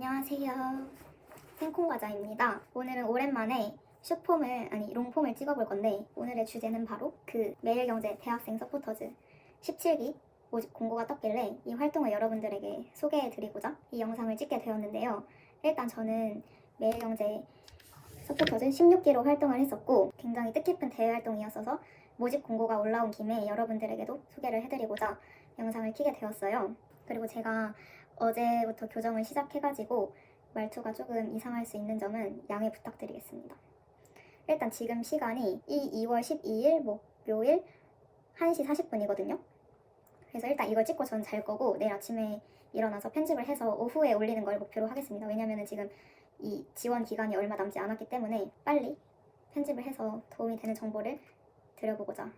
안녕하세요. 생콩과자입니다. 오늘은 오랜만에 롱폼을 찍어볼 건데 오늘의 주제는 바로 그 매일경제 대학생 서포터즈 17기 모집 공고가 떴길래 이 활동을 여러분들에게 소개해드리고자 이 영상을 찍게 되었는데요. 일단 저는 매일경제 서포터즈 16기로 활동을 했었고 굉장히 뜻깊은 대외 활동이었어서 모집 공고가 올라온 김에 여러분들에게도 소개를 해드리고자 영상을 켜게 되었어요. 그리고 제가 어제부터 교정을 시작해가지고 말투가 조금 이상할 수 있는 점은 양해 부탁드리겠습니다. 일단 지금 시간이 2월 12일 목요일 1시 40분이거든요. 그래서 일단 이걸 찍고 전 잘 거고 내일 아침에 일어나서 편집을 해서 오후에 올리는 걸 목표로 하겠습니다. 왜냐면은 지금 이 지원 기간이 얼마 남지 않았기 때문에 빨리 편집을 해서 도움이 되는 정보를 드려보고자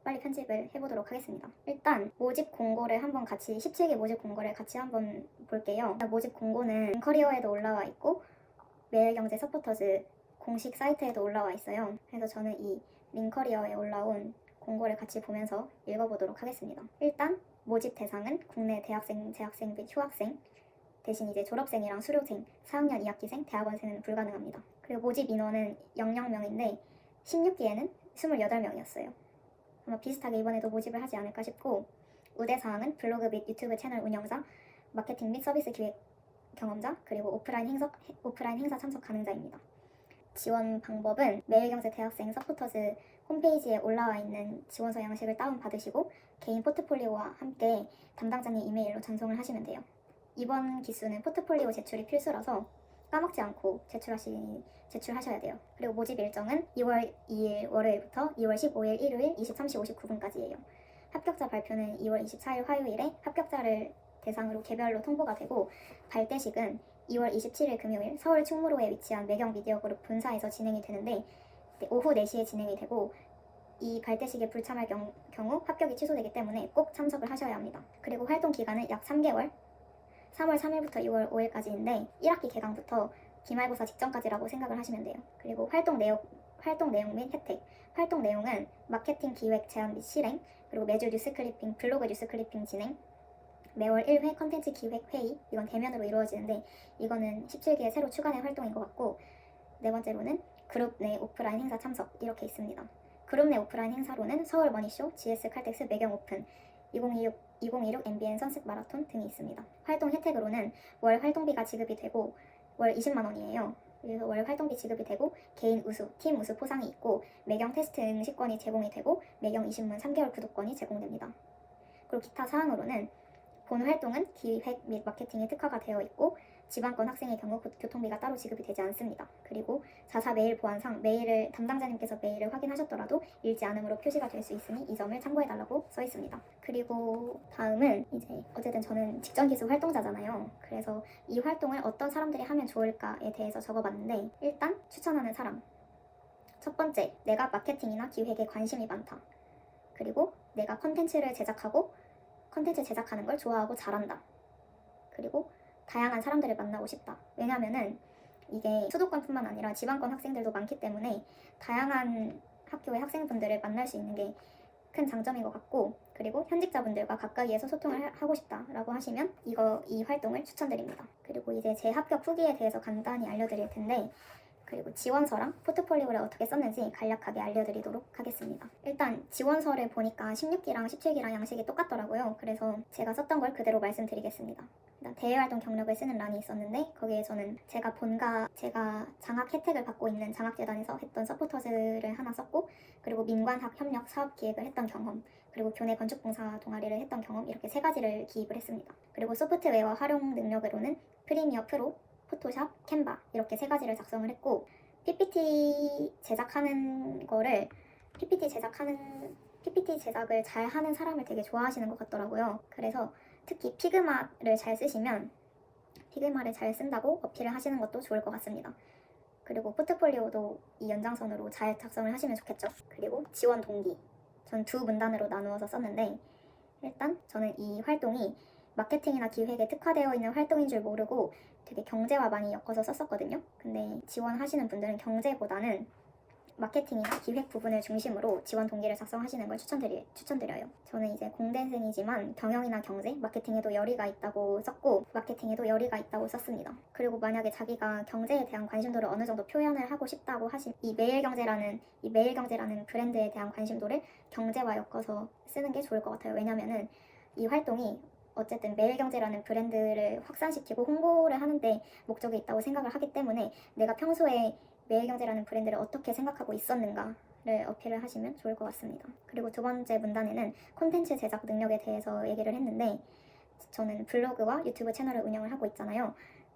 빨리 편집을 해보도록 하겠습니다. 일단 모집 공고를 한번 같이 17기 모집 공고를 같이 한번 볼게요. 모집 공고는 커리어에도 올라와 있고 매일경제 서포터즈 공식 사이트에도 올라와 있어요. 그래서 저는 이 링커리어에 올라온 공고를 같이 보면서 읽어보도록 하겠습니다. 일단 모집 대상은 국내 대학생, 재학생 및 휴학생 대신 이제 졸업생이랑 수료생, 4학년 2학기생, 대학원생은 불가능합니다. 그리고 모집 인원은 00명인데 16기에는 28명이었어요. 아마 비슷하게 이번에도 모집을 하지 않을까 싶고 우대사항은 블로그 및 유튜브 채널 운영자, 마케팅 및 서비스 기획 경험자, 그리고 오프라인 행사 참석 가능자입니다. 지원 방법은 매일경제 대학생 서포터즈 홈페이지에 올라와 있는 지원서 양식을 다운받으시고 개인 포트폴리오와 함께 담당자님 이메일로 전송을 하시면 돼요. 이번 기수는 포트폴리오 제출이 필수라서 까먹지 않고 제출하셔야 돼요. 그리고 모집 일정은 2월 2일 월요일부터 2월 15일 일요일 23시 59분까지예요. 합격자 발표는 2월 24일 화요일에 합격자를 대상으로 개별로 통보가 되고 발대식은 2월 27일 금요일 서울 충무로에 위치한 매경 미디어그룹 본사에서 진행이 되는데 오후 4시에 진행이 되고 이 발대식에 불참할 경우 합격이 취소되기 때문에 꼭 참석을 하셔야 합니다. 그리고 활동 기간은 약 3개월 3월 3일부터 6월 5일까지인데 1학기 개강부터 기말고사 직전까지라고 생각을 하시면 돼요. 그리고 활동 내용 및 혜택. 활동 내용은 마케팅 기획 제안 및 실행, 그리고 매주 블로그 뉴스 클리핑 진행, 매월 1회 컨텐츠 기획 회의, 이건 대면으로 이루어지는데 이거는 17기에 새로 추가된 활동인 것 같고 네 번째로는 그룹 내 오프라인 행사 참석 이렇게 있습니다. 그룹 내 오프라인 행사로는 서울 머니쇼, GS 칼텍스 매경 오픈, 2026 MBN 선셋 마라톤 등이 있습니다. 활동 혜택으로는 월 활동비가 지급이 되고 월 20만 원이에요. 그래서 월 활동비 지급이 되고 개인 우수, 팀 우수 포상이 있고 매경 테스트 응시권이 제공이 되고 매경 20문 3개월 구독권이 제공됩니다. 그리고 기타 사항으로는 본 활동은 기획 및 마케팅에 특화가 되어 있고 지방권 학생의 경우 교통비가 따로 지급이 되지 않습니다. 그리고 4사 메일 보안상 담당자님께서 메일을 확인하셨더라도 읽지 않음으로 표시가 될 수 있으니 이 점을 참고해달라고 써 있습니다. 그리고 다음은 이제 어쨌든 저는 직전 기수 활동자잖아요. 그래서 이 활동을 어떤 사람들이 하면 좋을까에 대해서 적어봤는데 일단 추천하는 사람. 첫 번째, 내가 마케팅이나 기획에 관심이 많다. 그리고 내가 컨텐츠 제작하는 걸 좋아하고 잘한다. 그리고 다양한 사람들을 만나고 싶다. 왜냐면은 이게 수도권뿐만 아니라 지방권 학생들도 많기 때문에 다양한 학교의 학생분들을 만날 수 있는 게 큰 장점인 것 같고 그리고 현직자분들과 가까이에서 소통을 하고 싶다라고 하시면 이 활동을 추천드립니다. 그리고 이제 제 합격 후기에 대해서 간단히 알려드릴 텐데 그리고 지원서랑 포트폴리오를 어떻게 썼는지 간략하게 알려드리도록 하겠습니다. 일단 지원서를 보니까 16기랑 17기랑 양식이 똑같더라고요. 그래서 제가 썼던 걸 그대로 말씀드리겠습니다. 일단 대외활동 경력을 쓰는 란이 있었는데 거기에 저는 제가 장학 혜택을 받고 있는 장학재단에서 했던 서포터즈를 하나 썼고 그리고 민관학 협력 사업 기획을 했던 경험 그리고 교내 건축봉사 동아리를 했던 경험 이렇게 3가지를 기입을 했습니다. 그리고 소프트웨어 활용 능력으로는 프리미어 프로, 포토샵, 캔바 이렇게 3가지를 작성을 했고 PPT 제작을 잘 하는 사람을 되게 좋아하시는 것 같더라고요. 그래서 특히 피그마를 잘 쓴다고 어필을 하시는 것도 좋을 것 같습니다. 그리고 포트폴리오도 이 연장선으로 잘 작성을 하시면 좋겠죠. 그리고 지원 동기. 전 2문단으로 나누어서 썼는데 일단 저는 이 활동이 마케팅이나 기획에 특화되어 있는 활동인 줄 모르고 되게 경제와 많이 엮어서 썼었거든요. 근데 지원하시는 분들은 경제보다는 마케팅이나 기획 부분을 중심으로 지원 동기를 작성하시는 걸 추천드려요. 저는 이제 공대생이지만 경영이나 경제, 마케팅에도 열의가 있다고 썼고 마케팅에도 열의가 있다고 썼습니다. 그리고 만약에 자기가 경제에 대한 관심도를 어느 정도 표현을 하고 싶다고 하신 이 매일경제라는 브랜드에 대한 관심도를 경제와 엮어서 쓰는 게 좋을 것 같아요. 왜냐면은 이 활동이 어쨌든 매일경제라는 브랜드를 확산시키고 홍보를 하는데 목적이 있다고 생각을 하기 때문에 내가 평소에 매일경제라는 브랜드를 어떻게 생각하고 있었는가를 어필을 하시면 좋을 것 같습니다. 그리고 두 번째 문단에는 콘텐츠 제작 능력에 대해서 얘기를 했는데 저는 블로그와 유튜브 채널을 운영을 하고 있잖아요.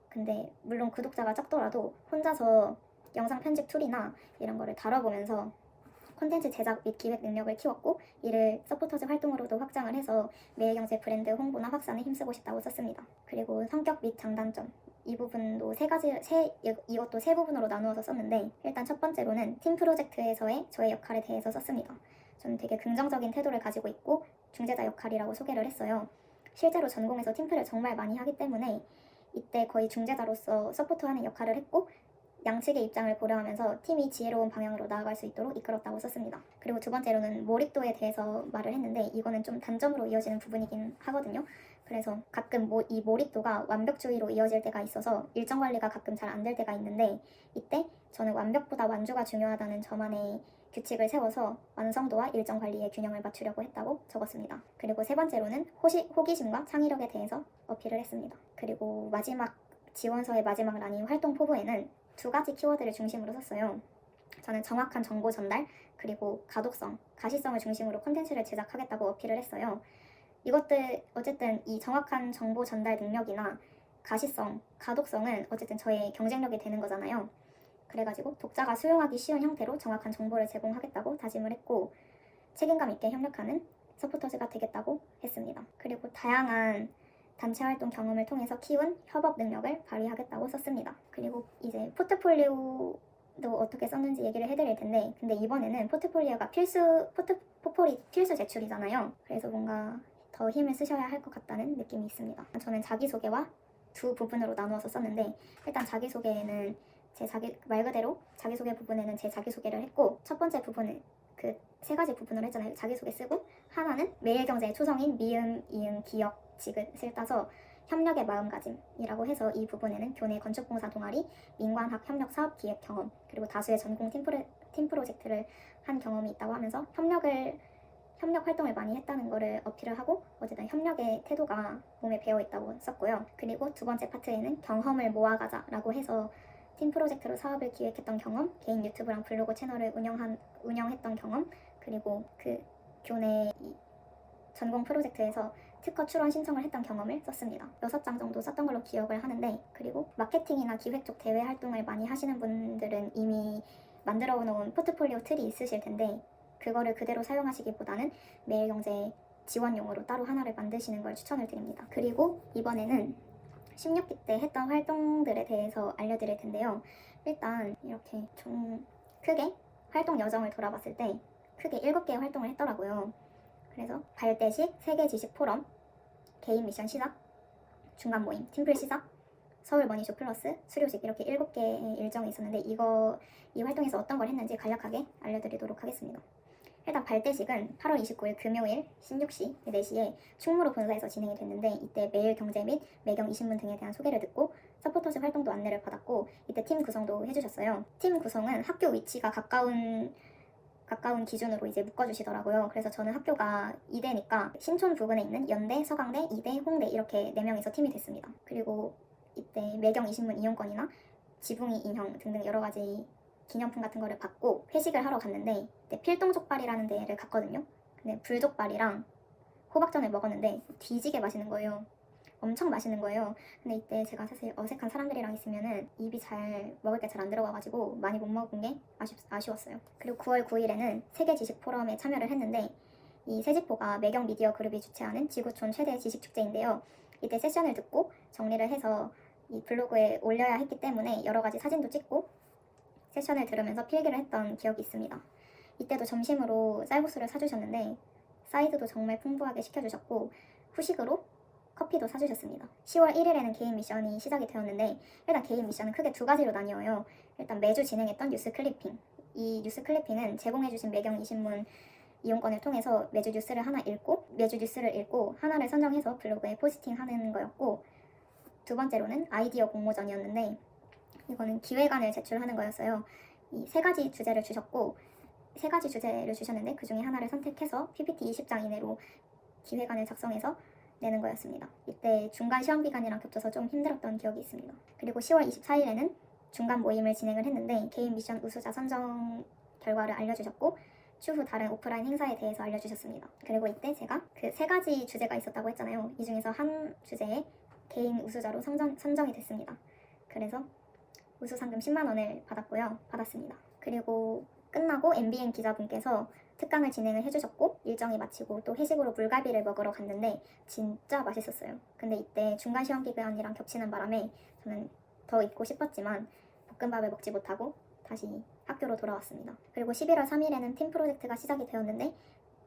근데 물론 구독자가 적더라도 혼자서 영상 편집 툴이나 이런 거를 다뤄보면서 콘텐츠 제작 및 기획 능력을 키웠고 이를 서포터즈 활동으로도 확장을 해서 매일경제 브랜드 홍보나 확산에 힘쓰고 싶다고 썼습니다. 그리고 성격 및 장단점 이 부분도 이것도 세 부분으로 나누어서 썼는데 일단 첫 번째로는 팀 프로젝트에서의 저의 역할에 대해서 썼습니다. 저는 되게 긍정적인 태도를 가지고 있고 중재자 역할이라고 소개를 했어요. 실제로 전공에서 팀플을 정말 많이 하기 때문에 이때 거의 중재자로서 서포트하는 역할을 했고 양측의 입장을 고려하면서 팀이 지혜로운 방향으로 나아갈 수 있도록 이끌었다고 썼습니다. 그리고 두 번째로는 몰입도에 대해서 말을 했는데 이거는 좀 단점으로 이어지는 부분이긴 하거든요. 그래서 가끔 이 몰입도가 완벽주의로 이어질 때가 있어서 일정 관리가 가끔 잘 안 될 때가 있는데 이때 저는 완벽보다 완주가 중요하다는 저만의 규칙을 세워서 완성도와 일정 관리의 균형을 맞추려고 했다고 적었습니다. 그리고 세 번째로는 호기심과 창의력에 대해서 어필을 했습니다. 그리고 지원서의 마지막 란인 활동 포부에는 두 가지 키워드를 중심으로 썼어요. 저는 정확한 정보 전달, 그리고 가시성을 중심으로 콘텐츠를 제작하겠다고 어필을 했어요. 이것들 어쨌든 이 정확한 정보 전달 능력이나 가독성은 어쨌든 저의 경쟁력이 되는 거잖아요. 그래가지고 독자가 수용하기 쉬운 형태로 정확한 정보를 제공하겠다고 다짐을 했고 책임감 있게 협력하는 서포터즈가 되겠다고 했습니다. 그리고 다양한 단체 활동 경험을 통해서 키운 협업 능력을 발휘하겠다고 썼습니다. 그리고 이제 포트폴리오도 어떻게 썼는지 얘기를 해드릴 텐데 근데 이번에는 포트폴리오가 필수 제출이잖아요. 그래서 뭔가 더 힘을 쓰셔야 할 것 같다는 느낌이 있습니다. 저는 자기소개와 두 부분으로 나누어서 썼는데 일단 자기소개에는 말 그대로 자기소개 부분에는 제 자기소개를 했고 첫 번째 부분은 그 세 가지 부분으로 했잖아요. 자기소개 쓰고 하나는 매일경제의 초성인 미음, 이응, 기역, 지긋을 따서 협력의 마음가짐이라고 해서 이 부분에는 교내 건축공사 동아리, 민관학 협력 사업 기획 경험 그리고 다수의 전공 팀 프로젝트를 한 경험이 있다고 하면서 협력 활동을 많이 했다는 거를 어필을 하고 어쨌든 협력의 태도가 몸에 배어 있다고 썼고요. 그리고 두 번째 파트에는 경험을 모아가자라고 해서 팀 프로젝트로 사업을 기획했던 경험, 개인 유튜브랑 블로그 채널을 운영했던 경험, 그리고 그 교내 전공 프로젝트에서 특허 출원 신청을 했던 경험을 썼습니다. 6장 정도 썼던 걸로 기억을 하는데 그리고 마케팅이나 기획 쪽 대외 활동을 많이 하시는 분들은 이미 만들어 놓은 포트폴리오 틀이 있으실 텐데 그거를 그대로 사용하시기보다는 매일경제 지원용으로 따로 하나를 만드시는 걸 추천을 드립니다. 그리고 이번에는 16기 때 했던 활동들에 대해서 알려드릴 텐데요. 일단 이렇게 좀 크게 활동 여정을 돌아봤을 때 크게 7개의 활동을 했더라고요. 그래서 발대식, 세계 지식 포럼, 개인 미션 시작, 중간 모임, 팀플 시작, 서울 머니쇼 플러스, 수료식 이렇게 7개의 일정이 있었는데 이 활동에서 어떤 걸 했는지 간략하게 알려드리도록 하겠습니다. 일단 발대식은 8월 29일 금요일 16시 4시에 충무로 본사에서 진행이 됐는데 이때 매일경제 및 매경 20문 등에 대한 소개를 듣고 서포터즈 활동도 안내를 받았고 이때 팀 구성도 해주셨어요. 팀 구성은 학교 위치가 가까운 기준으로 이제 묶어주시더라고요. 그래서 저는 학교가 이대니까 신촌 부근에 있는 연대, 서강대, 이대, 홍대 이렇게 4명이서 팀이 됐습니다. 그리고 이때 매경 20문 이용권이나 지붕이 인형 등등 여러 가지 기념품 같은 거를 받고 회식을 하러 갔는데 이때 필동족발이라는 데를 갔거든요. 근데 불족발이랑 호박전을 먹었는데 뒤지게 맛있는 거예요. 엄청 맛있는 거예요. 근데 이때 제가 사실 어색한 사람들이랑 있으면은 입이 먹을 게 잘 안 들어가가지고 많이 못 먹은 게 아쉬웠어요. 그리고 9월 9일에는 세계 지식 포럼에 참여를 했는데 이 세지포가 매경 미디어 그룹이 주최하는 지구촌 최대 지식 축제인데요. 이때 세션을 듣고 정리를 해서 이 블로그에 올려야 했기 때문에 여러 가지 사진도 찍고 세션을 들으면서 필기를 했던 기억이 있습니다. 이때도 점심으로 쌀국수를 사주셨는데 사이드도 정말 풍부하게 시켜주셨고 후식으로 커피도 사주셨습니다. 10월 1일에는 개인 미션이 시작이 되었는데 일단 개인 미션은 크게 두 가지로 나뉘어요. 일단 매주 진행했던 뉴스 클리핑 이 뉴스 클리핑은 제공해주신 매경 이신문 이용권을 통해서 매주 뉴스를 읽고 하나를 선정해서 블로그에 포스팅하는 거였고, 두 번째로는 아이디어 공모전이었는데 이거는 기획안을 제출하는 거였어요. 이 세 가지 주제를 주셨는데 그 중에 하나를 선택해서 PPT 20장 이내로 기획안을 작성해서 내는 거였습니다. 이때 중간 시험 기간이랑 겹쳐서 좀 힘들었던 기억이 있습니다. 그리고 10월 24일에는 중간 모임을 진행을 했는데 개인 미션 우수자 선정 결과를 알려주셨고 추후 다른 오프라인 행사에 대해서 알려주셨습니다. 그리고 이때 제가 그 세 가지 주제가 있었다고 했잖아요. 이 중에서 한 주제에 개인 우수자로 선정이 됐습니다. 그래서 우수 상금 10만 원을 받았습니다. 그리고 끝나고 MBN 기자분께서 특강을 진행을 해주셨고 일정이 마치고 또 회식으로 물갈비를 먹으러 갔는데 진짜 맛있었어요. 근데 이때 중간 시험 기간이랑 겹치는 바람에 저는 더 있고 싶었지만 볶음밥을 먹지 못하고 다시 학교로 돌아왔습니다. 그리고 11월 3일에는 팀 프로젝트가 시작이 되었는데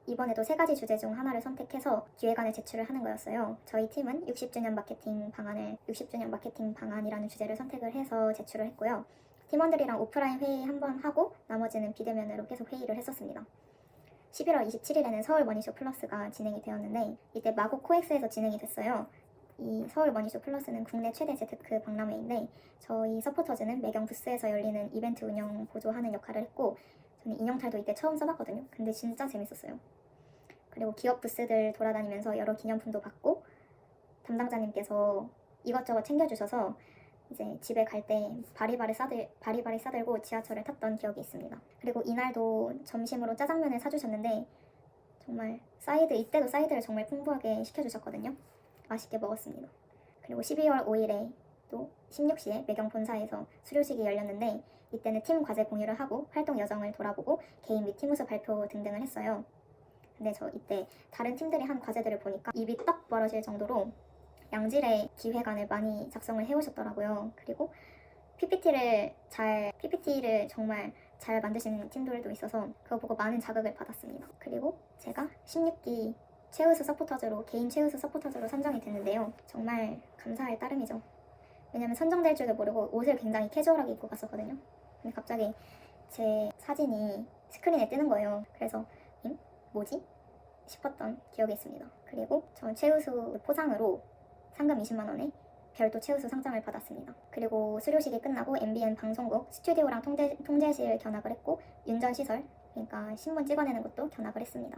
이번에도 세 가지 주제 중 하나를 선택해서 기획안을 제출을 하는 거였어요. 저희 팀은 60주년 마케팅 방안이라는 주제를 선택을 해서 제출을 했고요. 팀원들이랑 오프라인 회의 한번 하고 나머지는 비대면으로 계속 회의를 했었습니다. 11월 27일에는 서울 머니쇼 플러스가 진행이 되었는데 이때 마곡 코엑스에서 진행이 됐어요. 이 서울 머니쇼 플러스는 국내 최대 재테크 박람회인데 저희 서포터즈는 매경 부스에서 열리는 이벤트 운영 보조하는 역할을 했고 저는 인형탈도 이때 처음 써봤거든요. 근데 진짜 재밌었어요. 그리고 기업 부스들 돌아다니면서 여러 기념품도 받고 담당자님께서 이것저것 챙겨주셔서 이제 집에 갈 때 바리바리 싸들고 지하철을 탔던 기억이 있습니다. 그리고 이날도 점심으로 짜장면을 사주셨는데 정말 이때도 사이드를 정말 풍부하게 시켜주셨거든요. 맛있게 먹었습니다. 그리고 12월 5일에 또 16시에 매경 본사에서 수료식이 열렸는데 이때는 팀 과제 공유를 하고 활동 여정을 돌아보고 개인 및 팀 우수 발표 등등을 했어요. 근데 저 이때 다른 팀들이 한 과제들을 보니까 입이 떡 벌어질 정도로 양질의 기획안을 많이 작성을 해오셨더라고요. 그리고 PPT를 정말 잘 만드신 팀들도 있어서 그거 보고 많은 자극을 받았습니다. 그리고 제가 16기 개인 최우수 서포터즈로 선정이 됐는데요. 정말 감사할 따름이죠. 왜냐면 선정될 줄도 모르고 옷을 굉장히 캐주얼하게 입고 갔었거든요. 근데 갑자기 제 사진이 스크린에 뜨는 거예요. 그래서 뭐지? 싶었던 기억이 있습니다. 그리고 전 최우수 포상으로 상금 20만 원에 별도 최우수 상장을 받았습니다. 그리고 수료식이 끝나고 MBN 방송국 스튜디오랑 통제실 견학을 했고 윤전시설, 그러니까 신문 찍어내는 것도 견학을 했습니다.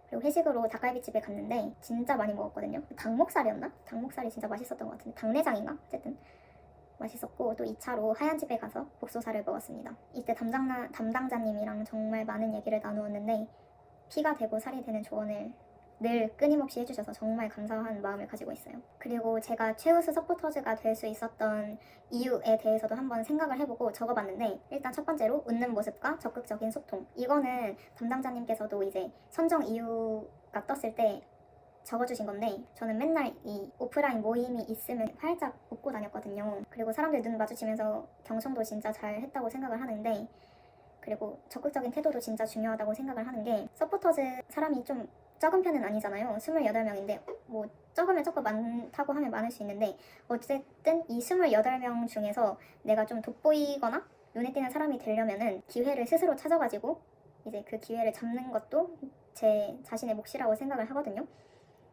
그리고 회식으로 닭갈비집에 갔는데 진짜 많이 먹었거든요. 닭목살이 진짜 맛있었던 것 같은데 닭내장인가? 어쨌든 맛있었고 또 2차로 하얀집에 가서 복소사를 먹었습니다. 이때 담당자님이랑 정말 많은 얘기를 나누었는데 피가 되고 살이 되는 조언을 늘 끊임없이 해주셔서 정말 감사한 마음을 가지고 있어요. 그리고 제가 최우수 서포터즈가 될 수 있었던 이유에 대해서도 한번 생각을 해보고 적어봤는데 일단 첫 번째로 웃는 모습과 적극적인 소통. 이거는 담당자님께서도 이제 선정 이유가 떴을 때 적어주신 건데 저는 맨날 이 오프라인 모임이 있으면 활짝 웃고 다녔거든요. 그리고 사람들 눈 마주치면서 경청도 진짜 잘 했다고 생각을 하는데 그리고 적극적인 태도도 진짜 중요하다고 생각을 하는 게 서포터즈 사람이 좀 적은 편은 아니잖아요. 28명인데 뭐 적으면 적고 많다고 하면 많을 수 있는데 어쨌든 이 28명 중에서 내가 좀 돋보이거나 눈에 띄는 사람이 되려면은 기회를 스스로 찾아가지고 이제 그 기회를 잡는 것도 제 자신의 몫이라고 생각을 하거든요.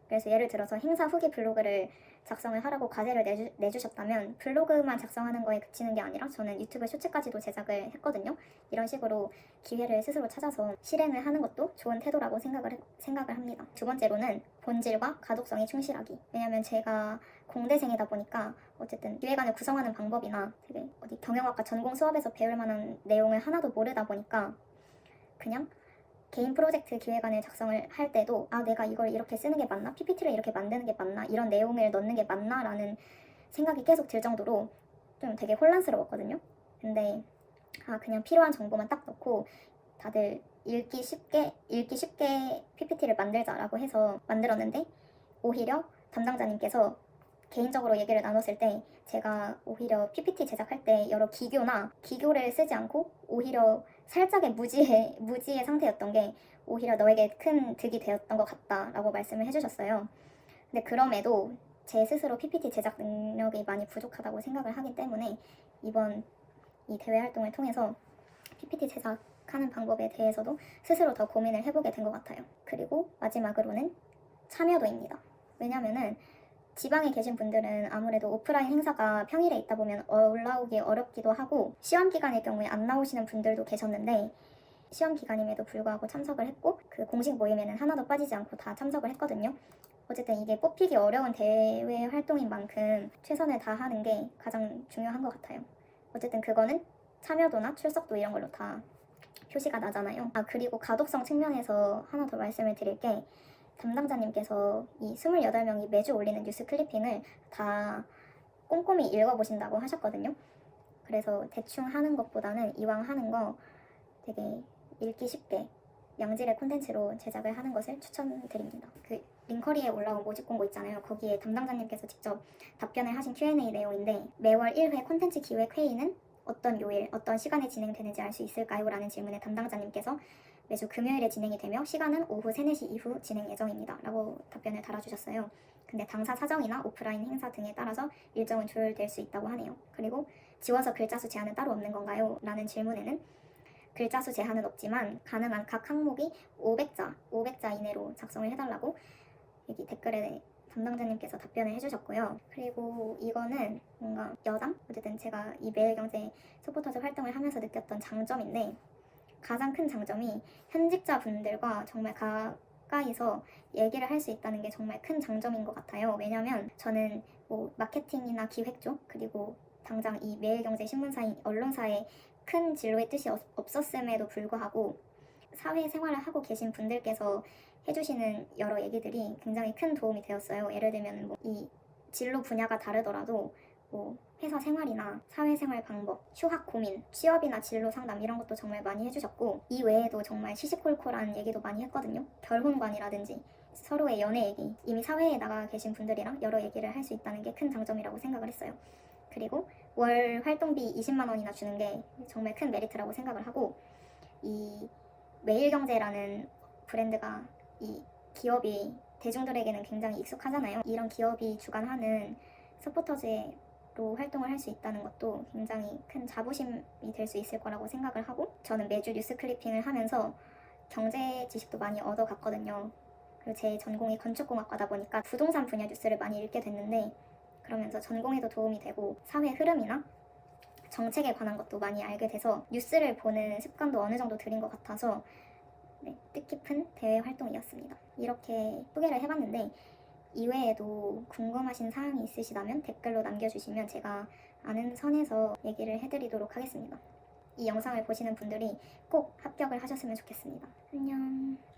그래서 예를 들어서 행사 후기 블로그를 작성을 하라고 과제를 내주셨다면 블로그만 작성하는 거에 그치는 게 아니라 저는 유튜브 쇼츠까지도 제작을 했거든요. 이런 식으로 기회를 스스로 찾아서 실행을 하는 것도 좋은 태도라고 생각을 합니다. 두 번째로는 본질과 가독성에 충실하기. 왜냐면 제가 공대생이다 보니까 어쨌든 기획안을 구성하는 방법이나 되게 어디 경영학과 전공 수업에서 배울 만한 내용을 하나도 모르다 보니까 그냥 개인 프로젝트 기획안을 작성을 할 때도 내가 이걸 이렇게 쓰는 게 맞나? PPT를 이렇게 만드는 게 맞나? 이런 내용을 넣는 게 맞나? 라는 생각이 계속 들 정도로 좀 되게 혼란스러웠거든요. 근데 그냥 필요한 정보만 딱 넣고 다들 읽기 쉽게 PPT를 만들자라고 해서 만들었는데 오히려 담당자님께서 개인적으로 얘기를 나눴을 때 제가 오히려 PPT 제작할 때 여러 기교를 쓰지 않고 오히려 살짝의 무지의 상태였던 게 오히려 너에게 큰 득이 되었던 것 같다라고 말씀을 해주셨어요. 근데 그럼에도 제 스스로 PPT 제작 능력이 많이 부족하다고 생각을 하기 때문에 이번 이 대외 활동을 통해서 PPT 제작하는 방법에 대해서도 스스로 더 고민을 해보게 된 것 같아요. 그리고 마지막으로는 참여도입니다. 왜냐면은 지방에 계신 분들은 아무래도 오프라인 행사가 평일에 있다 보면 올라오기 어렵기도 하고 시험 기간일 경우에 안 나오시는 분들도 계셨는데 시험 기간임에도 불구하고 참석을 했고 그 공식 모임에는 하나도 빠지지 않고 다 참석을 했거든요. 어쨌든 이게 뽑히기 어려운 대외 활동인 만큼 최선을 다하는 게 가장 중요한 것 같아요. 어쨌든 그거는 참여도나 출석도 이런 걸로 다 표시가 나잖아요. 그리고 가독성 측면에서 하나 더 말씀을 드릴 게 담당자님께서 이 28명이 매주 올리는 뉴스 클리핑을 다 꼼꼼히 읽어보신다고 하셨거든요. 그래서 대충 하는 것보다는 이왕 하는 거 되게 읽기 쉽게 양질의 콘텐츠로 제작을 하는 것을 추천드립니다. 그 링커리에 올라온 모집 공고 있잖아요. 거기에 담당자님께서 직접 답변을 하신 Q&A 내용인데 매월 1회 콘텐츠 기획 회의는 어떤 요일, 어떤 시간에 진행되는지 알 수 있을까요? 라는 질문에 담당자님께서 매주 금요일에 진행이 되며 시간은 오후 3, 4시 이후 진행 예정입니다. 라고 답변을 달아주셨어요. 근데 당사 사정이나 오프라인 행사 등에 따라서 일정은 조율될 수 있다고 하네요. 그리고 지원서 글자수 제한은 따로 없는 건가요? 라는 질문에는 글자수 제한은 없지만 가능한 각 항목이 500자 이내로 작성을 해달라고 여기 댓글에 담당자님께서 답변을 해주셨고요. 그리고 이거는 뭔가 여담? 어쨌든 제가 이 매일경제 서포터즈 활동을 하면서 느꼈던 장점인데 가장 큰 장점이 현직자분들과 정말 가까이서 얘기를 할 수 있다는 게 정말 큰 장점인 것 같아요. 왜냐면 저는 뭐 마케팅이나 기획 쪽 그리고 당장 이 매일경제 신문사인 언론사에 큰 진로의 뜻이 없었음에도 불구하고 사회생활을 하고 계신 분들께서 해주시는 여러 얘기들이 굉장히 큰 도움이 되었어요. 예를 들면 뭐 이 진로 분야가 다르더라도 뭐 회사 생활이나 사회생활 방법, 휴학 고민, 취업이나 진로 상담 이런 것도 정말 많이 해주셨고 이 외에도 정말 시시콜콜한 얘기도 많이 했거든요. 결혼관이라든지 서로의 연애 얘기, 이미 사회에 나가 계신 분들이랑 여러 얘기를 할 수 있다는 게 큰 장점이라고 생각을 했어요. 그리고 월 활동비 20만 원이나 주는 게 정말 큰 메리트라고 생각을 하고 이 매일경제라는 브랜드가 이 기업이 대중들에게는 굉장히 익숙하잖아요. 이런 기업이 주관하는 서포터즈로 활동을 할 수 있다는 것도 굉장히 큰 자부심이 될 수 있을 거라고 생각을 하고 저는 매주 뉴스 클리핑을 하면서 경제 지식도 많이 얻어갔거든요. 그리고 제 전공이 건축공학과다 보니까 부동산 분야 뉴스를 많이 읽게 됐는데 그러면서 전공에도 도움이 되고 사회 흐름이나 정책에 관한 것도 많이 알게 돼서 뉴스를 보는 습관도 어느 정도 들인 것 같아서 뜻깊은 대외 활동이었습니다. 이렇게 소개를 해봤는데 이외에도 궁금하신 사항이 있으시다면 댓글로 남겨주시면 제가 아는 선에서 얘기를 해드리도록 하겠습니다. 이 영상을 보시는 분들이 꼭 합격을 하셨으면 좋겠습니다. 안녕.